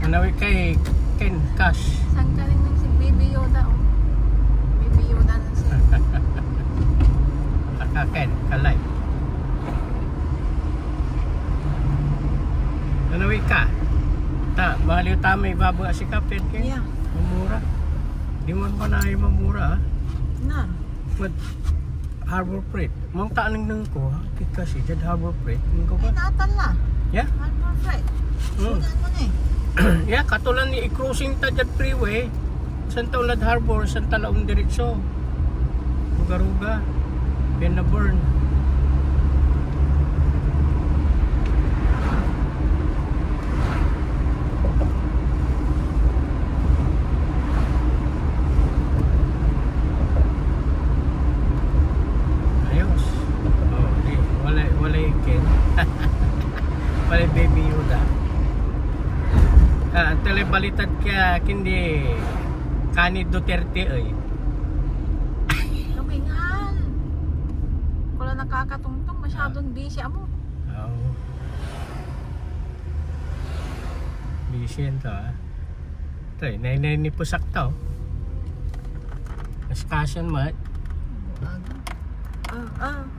Manawi kay Ken Cash. Saan ka rin si Baby Yoda, oh. Baby Yoda na siya. Ken, kalay. Manawi ka. Baliw tamay babaw si Captain Ken. Yeah. Mamura. Di mo pa na ay mamura, ha? Na. But Harbor Freight. Mang taanang nang ko, ha? Kasi dyan Harbor Freight. Nang ko Ay, ba? naatan na. Yeah? Harbor Freight. Sunan mo na eh. Yeah, katulan ni i-cruising ta dyan freeway. Santa Ulad Harbor, Santa Laong Diretso. Ruga-ruga. Benaburn. Ayos. Oh, di. Wala ikin. Wala Baby Yoda. Telebalitat ka kindi Kani Duterte ay. Lumingan. Wala nakakatungtong. Masyadong busy amo. Oh. Busy yan to, ha. Ito eh, nainay ni Pusak to. Discussion mo.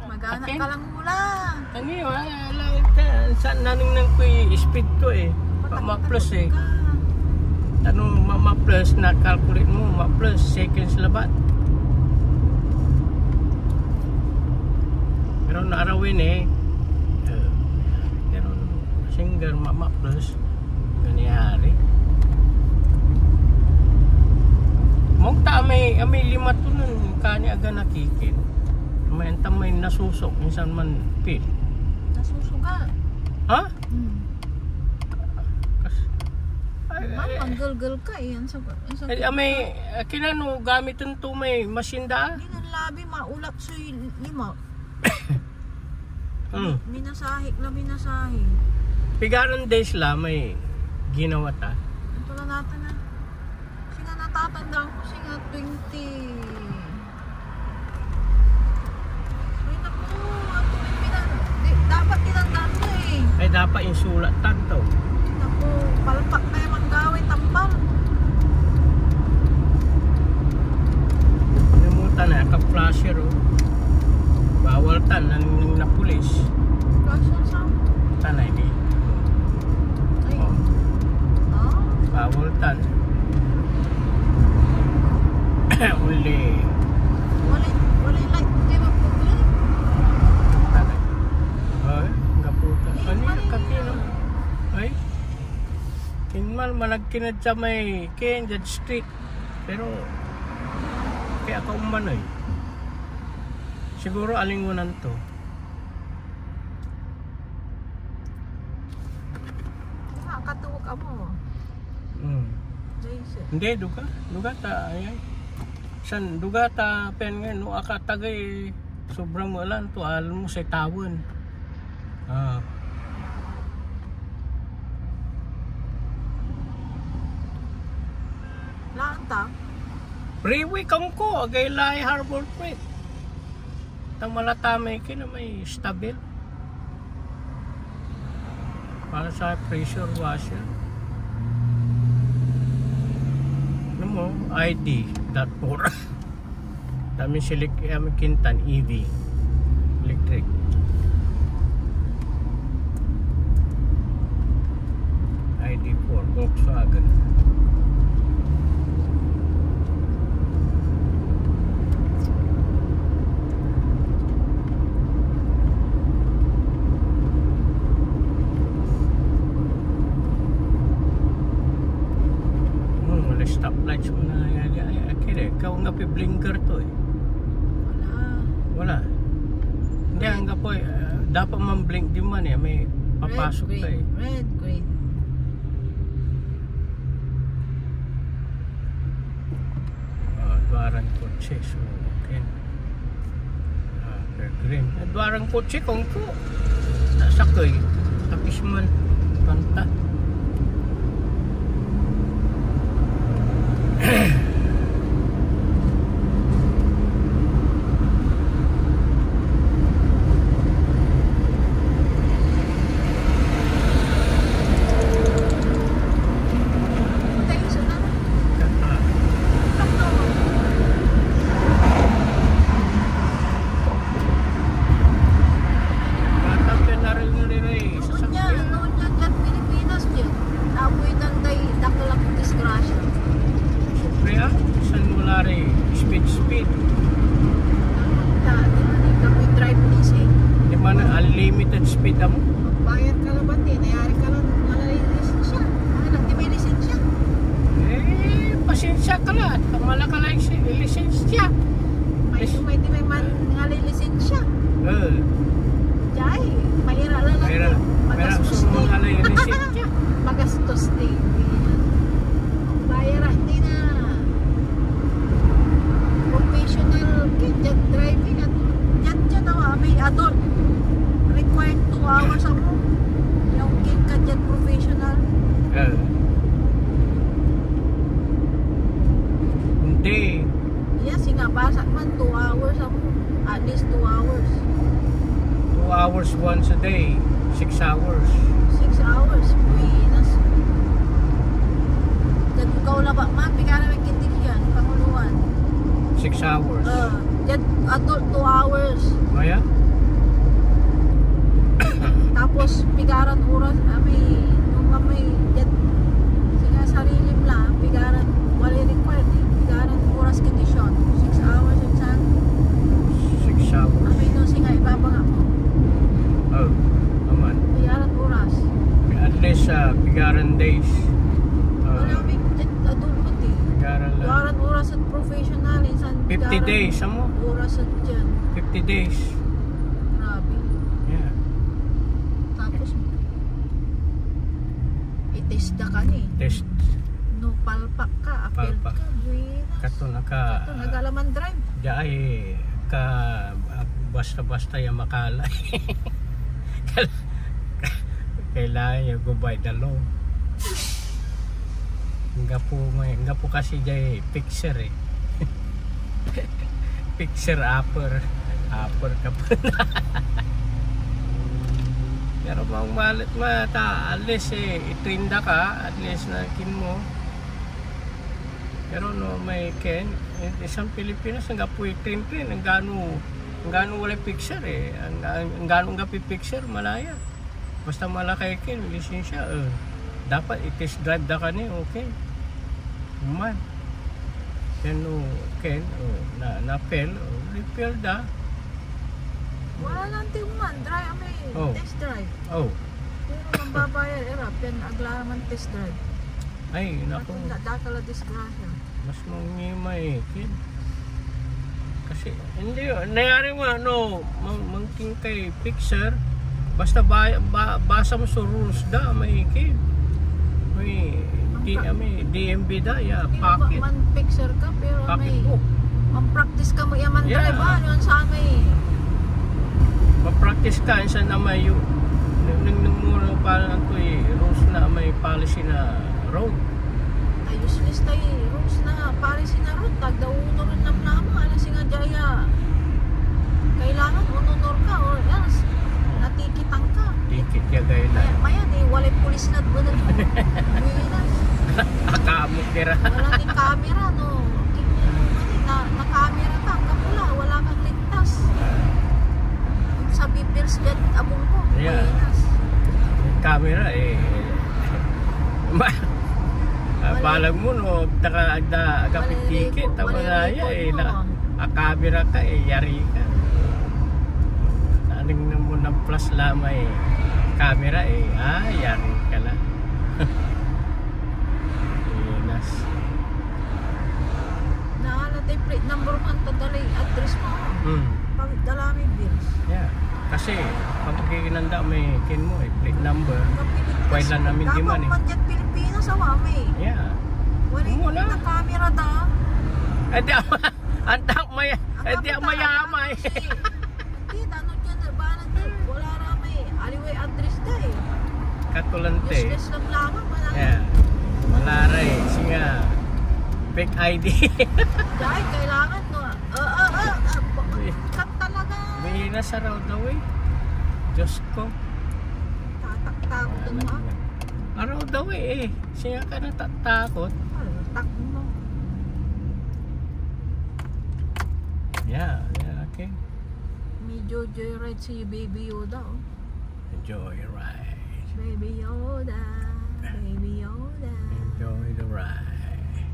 Magana Okay. ka lang mula. Ano yun, saan naning nang kuy speed to eh. Ma-plus eh. Ano, ma-plus na calculate mo, ma-plus seconds labat. Pero naarawin eh. Pero singer ma-plus. Ganyan. Mong ta may 5 to nun kani aga nakikin. May entang may nasusok minsan man pil. Nasusuga. Ha? Ma'am, manggulgul ka eh. May kinano gamitin to may masinda. Hindi ng labi, maulap sa'yo 5. Minasahik na minasahik. Pigaran days la may ginawa ta. Ito na natin na. Kasi nga natatandaan ko, kasi nga 20. Ay naku, dapat tinandaan mo eh. Ay dapat yung sulat tanto. Naku, palpak na yung manggawin tambal. Namutan na ka-flasher oh. Bawal tan ng na pulis. Kaso sa? Tanay di. Ay. Oh. Ah? Bawal tan. Uli. Wala light. Di ba po Tanay. Ay, gaputa. Ano yung kakino? Ay. Tingmal malagkinad sa may Kenjad Street. Pero kaya ka umanoy. Siguro alingunan to. Nakakatuwag ka mo. Jason. Hindi, duga ta, ay. San, duga ta, pen nga, no, akatagay, sobrang walan to, alam mo sa tawon. Laan ta? Freeway kang ko, agay Lai Harbor Freight. Tang malatamay ka na may stabil. Para sa pressure washer. Ano mo, ID.4. Dami silik, Kintan, EV. Electric. ID4, Volkswagen. Stoplights mo na kaya ikaw nga blinker to eh. Wala. Hindi hangga po dapat man blink din man eh, may papasok ka eh. Red, green. Dwarang kotse, so okay. Green. Dwarang kotse kung po sakoy tapis man panta. man unlimited speed mo. Bayad ka lang ba? Nayari ka lang wala lisensya. Di may lisensya. Pasensya ka lang. Kamala ka lang lisensya. Di may man ngali lisensya. Jay, mahira lang natin. Magastos din. Magastos din. Bayara din na. Professional jet driving at jet may adult. Required 2 hours ako. Yung kid ka jet professional. Hindi. Yes, nga basa man 2 hours ako. At least 2 hours. 2 hours once a day. 6 hours. 6 hours. Pinas. Jet ikaw na ba? Pika na may kintig yan. Panguluan. 6 hours. Jet adult 2 hours. Maya? Tapos pigaran oras nung may jet sige sarili lang pigaran wala required pigaran oras condition 6 hours and san 6 hours. no singa ibaba nga mo aman pigaran oras at least pigaran days. Wala may jet adult mo pigaran lang pigaran oras at professional insan 50 days amo oras at dyan 50 days. grabe Yeah. tapos itesta ka ni Test. no palpak ka apel Palpak. ka buenas Kato nagalaman drive Jay ka basta-basta yung makalay. Kailangan yung go by the law. Nga po kasi Jay picture picture upper ka po na. Pero mang malit at least itrinda ka, at least nakin mo. Pero no may ken isang Pilipinas nga po itrin ang gano wala picture ang gano nga picture malaya. Basta malakay ken lisensya dapat i-test drive da ka ni okay. Man. Then ken na pel repair da. Wala lang man, drive test drive. Pero mambabayar, pen aglaman test drive. Ay, naku. Dakala disgrasya. Mas mangimay, kid. Kasi, hindi nangyari mo, mangking kay picture, basta basa mo sa rules da, may kid. May DMB da, pocket. Man picture ka, pero Pocket book. practice ka mo yaman drive, yun sa ma-practice ka isa na may nung muna parang rules na may policy na road. Ay useless tayo rules na policy na road tagda unurin nam namo alas nga jaya kailangan ununor ka or else natikitang ka Tikit ya gaya na maya walay pulis na doon akamok kira wala din camera no na camera ka kapula wala kang ligtas sa bibils dyan abong ko camera balag mo no agapit ticket tama na camera ka yari ka naning na mo ng plus lamay camera yari ka na inas nakalate plate number 1 tadali address mo pag dalami bills kasi pagkikinanda may kin mo plate number pwede lang namin di man dapat man Pilipinas awami wala na camera da di mayamay hindi dano dyan ba wala ramay aliway address da katulante useless lang lamang wala rin singa fake ID dahil kailangan no kat talaga may nasa raw daw Diyos ko tatakot mo araw daw siya ka natatakot tak mo okay medyo joyride si Baby Yoda joyride Baby Yoda Baby Yoda enjoy the ride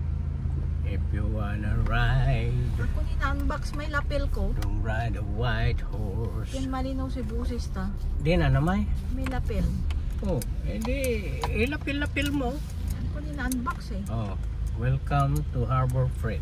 you wanna ride, Ako ni na-unbox may lapel ko. don't ride a white horse. Yan malinaw si busis ta. Di na namay. May lapel. Oh, edi ilapil-lapil mo. Ako ni na-unbox eh. Oh, welcome to Harbor Freight.